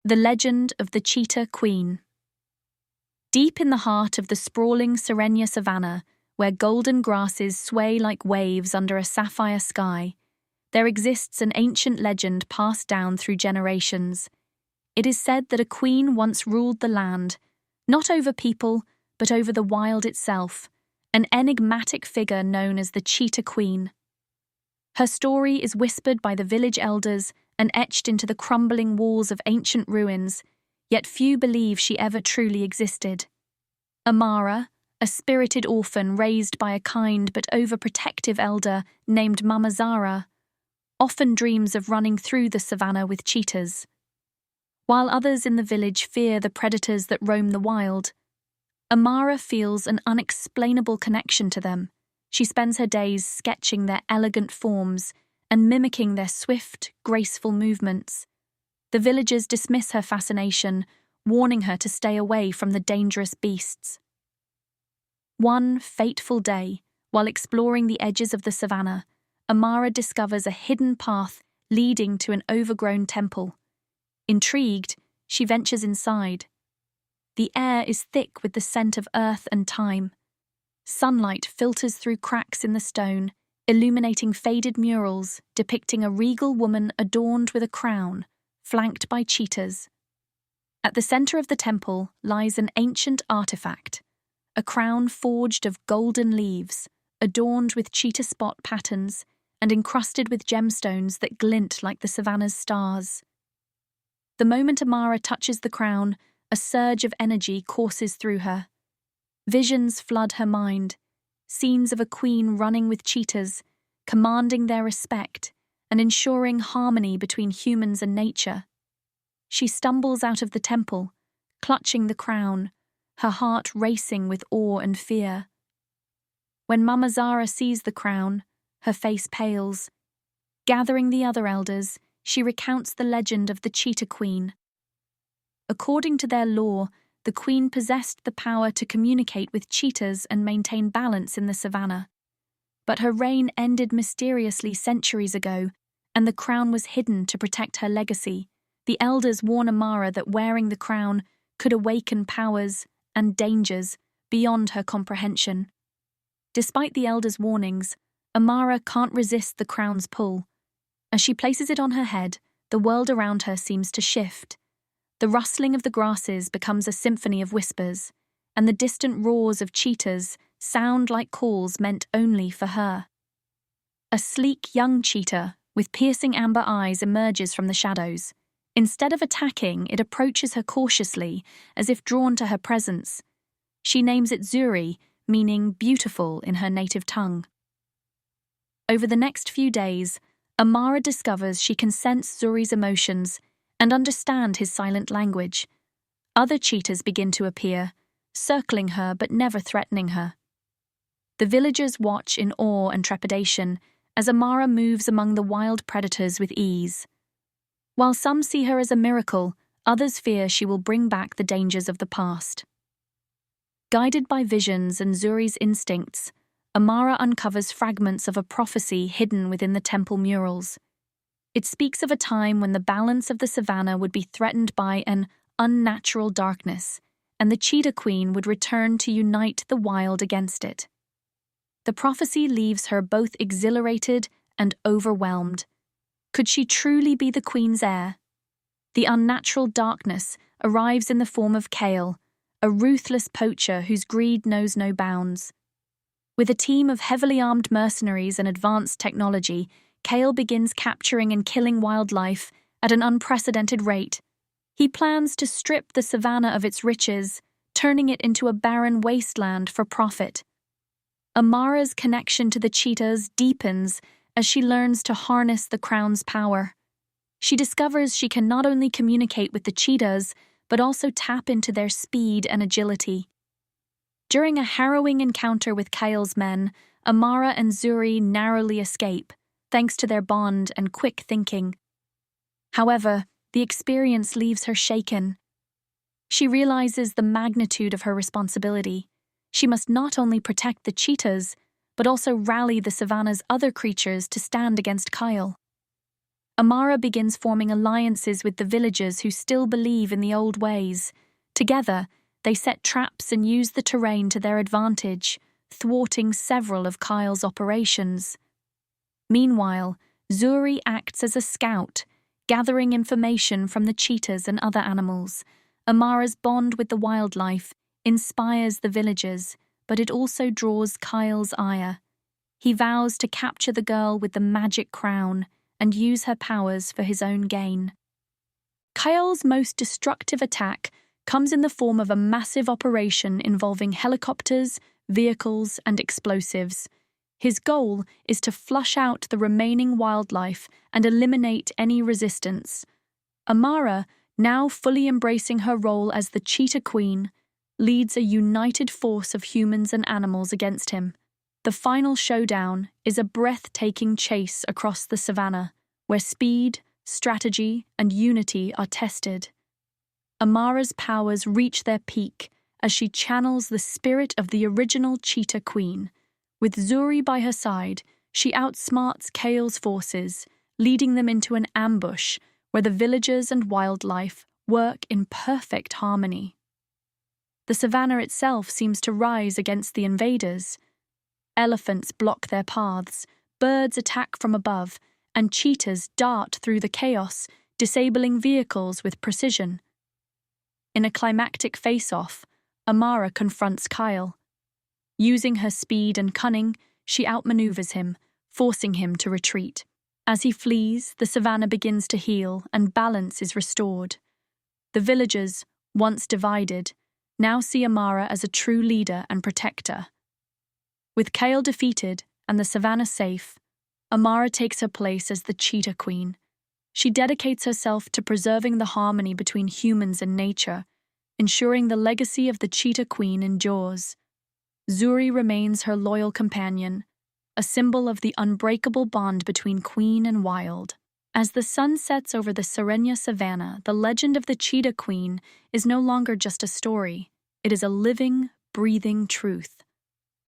The Legend of the Cheetah Queen. Deep in the heart of the sprawling Serenia savanna, where golden grasses sway like waves under a sapphire sky, there exists an ancient legend passed down through generations. It is said that a queen once ruled the land, not over people, but over the wild itself, an enigmatic figure known as the Cheetah Queen. Her story is whispered by the village elders and etched into the crumbling walls of ancient ruins, yet few believe she ever truly existed. Amara, a spirited orphan raised by a kind but overprotective elder named Mama Zara, often dreams of running through the savannah with cheetahs. While others in the village fear the predators that roam the wild, Amara feels an unexplainable connection to them. She spends her days sketching their elegant forms and mimicking their swift, graceful movements. The villagers dismiss her fascination, warning her to stay away from the dangerous beasts. One fateful day, while exploring the edges of the savannah, Amara discovers a hidden path leading to an overgrown temple. Intrigued, she ventures inside. The air is thick with the scent of earth and time. Sunlight filters through cracks in the stone, illuminating faded murals depicting a regal woman adorned with a crown, flanked by cheetahs. At the center of the temple lies an ancient artifact, a crown forged of golden leaves, adorned with cheetah spot patterns and encrusted with gemstones that glint like the savannah's stars. The moment Amara touches the crown, a surge of energy courses through her. Visions flood her mind, scenes of a queen running with cheetahs, commanding their respect and ensuring harmony between humans and nature. She stumbles out of the temple, clutching the crown, her heart racing with awe and fear. When Mama Zara sees the crown, her face pales. Gathering the other elders, she recounts the legend of the Cheetah Queen. According to their lore, the queen possessed the power to communicate with cheetahs and maintain balance in the savannah. But her reign ended mysteriously centuries ago, and the crown was hidden to protect her legacy. The elders warn Amara that wearing the crown could awaken powers and dangers beyond her comprehension. Despite the elders' warnings, Amara can't resist the crown's pull. As she places it on her head, the world around her seems to shift. The rustling of the grasses becomes a symphony of whispers, and the distant roars of cheetahs sound like calls meant only for her. A sleek young cheetah with piercing amber eyes emerges from the shadows. Instead of attacking, it approaches her cautiously, as if drawn to her presence. She names it Zuri, meaning beautiful in her native tongue. Over the next few days, Amara discovers she can sense Zuri's emotions and understand his silent language. Other cheetahs begin to appear, circling her but never threatening her. The villagers watch in awe and trepidation as Amara moves among the wild predators with ease. While some see her as a miracle, others fear she will bring back the dangers of the past. Guided by visions and Zuri's instincts, Amara uncovers fragments of a prophecy hidden within the temple murals. It speaks of a time when the balance of the savannah would be threatened by an unnatural darkness, and the Cheetah Queen would return to unite the wild against it. The prophecy leaves her both exhilarated and overwhelmed. Could she truly be the queen's heir? The unnatural darkness arrives in the form of Kale, a ruthless poacher whose greed knows no bounds. With a team of heavily armed mercenaries and advanced technology, Kale begins capturing and killing wildlife at an unprecedented rate. He plans to strip the savannah of its riches, turning it into a barren wasteland for profit. Amara's connection to the cheetahs deepens as she learns to harness the crown's power. She discovers she can not only communicate with the cheetahs, but also tap into their speed and agility. During a harrowing encounter with Kale's men, Amara and Zuri narrowly escape, thanks to their bond and quick thinking. However, the experience leaves her shaken. She realizes the magnitude of her responsibility. She must not only protect the cheetahs, but also rally the savannah's other creatures to stand against Kyle. Amara begins forming alliances with the villagers who still believe in the old ways. Together, they set traps and use the terrain to their advantage, thwarting several of Kyle's operations. Meanwhile, Zuri acts as a scout, gathering information from the cheetahs and other animals. Amara's bond with the wildlife inspires the villagers, but it also draws Kyle's ire. He vows to capture the girl with the magic crown and use her powers for his own gain. Kyle's most destructive attack comes in the form of a massive operation involving helicopters, vehicles, and explosives. His goal is to flush out the remaining wildlife and eliminate any resistance. Amara, now fully embracing her role as the Cheetah Queen, leads a united force of humans and animals against him. The final showdown is a breathtaking chase across the savannah, where speed, strategy, and unity are tested. Amara's powers reach their peak as she channels the spirit of the original Cheetah Queen. With Zuri by her side, she outsmarts Kale's forces, leading them into an ambush where the villagers and wildlife work in perfect harmony. The savannah itself seems to rise against the invaders. Elephants block their paths, birds attack from above, and cheetahs dart through the chaos, disabling vehicles with precision. In a climactic face-off, Amara confronts Kyle. Using her speed and cunning, she outmaneuvers him, forcing him to retreat. As he flees, the savannah begins to heal and balance is restored. The villagers, once divided, now see Amara as a true leader and protector. With Kale defeated and the savannah safe, Amara takes her place as the Cheetah Queen. She dedicates herself to preserving the harmony between humans and nature, ensuring the legacy of the Cheetah Queen endures. Zuri remains her loyal companion, a symbol of the unbreakable bond between queen and wild. As the sun sets over the Serenia savannah, the legend of the Cheetah Queen is no longer just a story. It is a living, breathing truth.